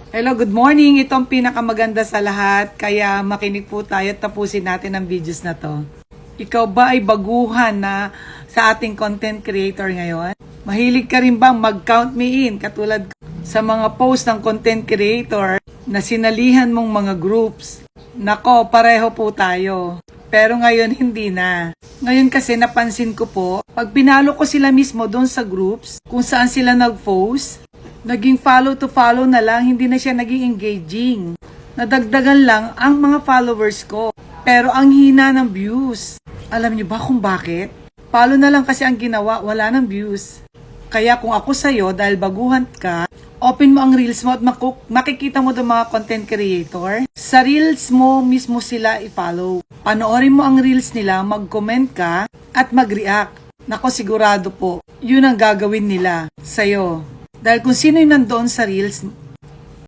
Hello, good morning. Ito ang pinakamaganda sa lahat. Kaya makinig po tayo at tapusin natin ang videos na to. Ikaw ba ay baguhan na sa ating content creator ngayon? Mahilig ka rin bang mag-count me in katulad sa mga post ng content creator na sinalihan mong mga groups? Nako, pareho po tayo. Pero ngayon hindi na. Ngayon kasi napansin ko po, pag pinalo ko sila mismo doon sa groups, kung saan sila nag-post, naging follow to follow na lang, hindi na siya naging engaging. Nadagdagan lang ang mga followers ko. Pero ang hina ng views. Alam niyo ba kung bakit? Follow na lang kasi ang ginawa, wala ng views. Kaya kung ako sa'yo, dahil baguhan ka, open mo ang reels mo at makikita mo ng mga content creator. Sa reels mo mismo sila i-follow. Panoorin mo ang reels nila, mag-comment ka at mag-react. Nako, sigurado po, yun ang gagawin nila sa'yo. Dahil kung sino yung nandoon sa reels,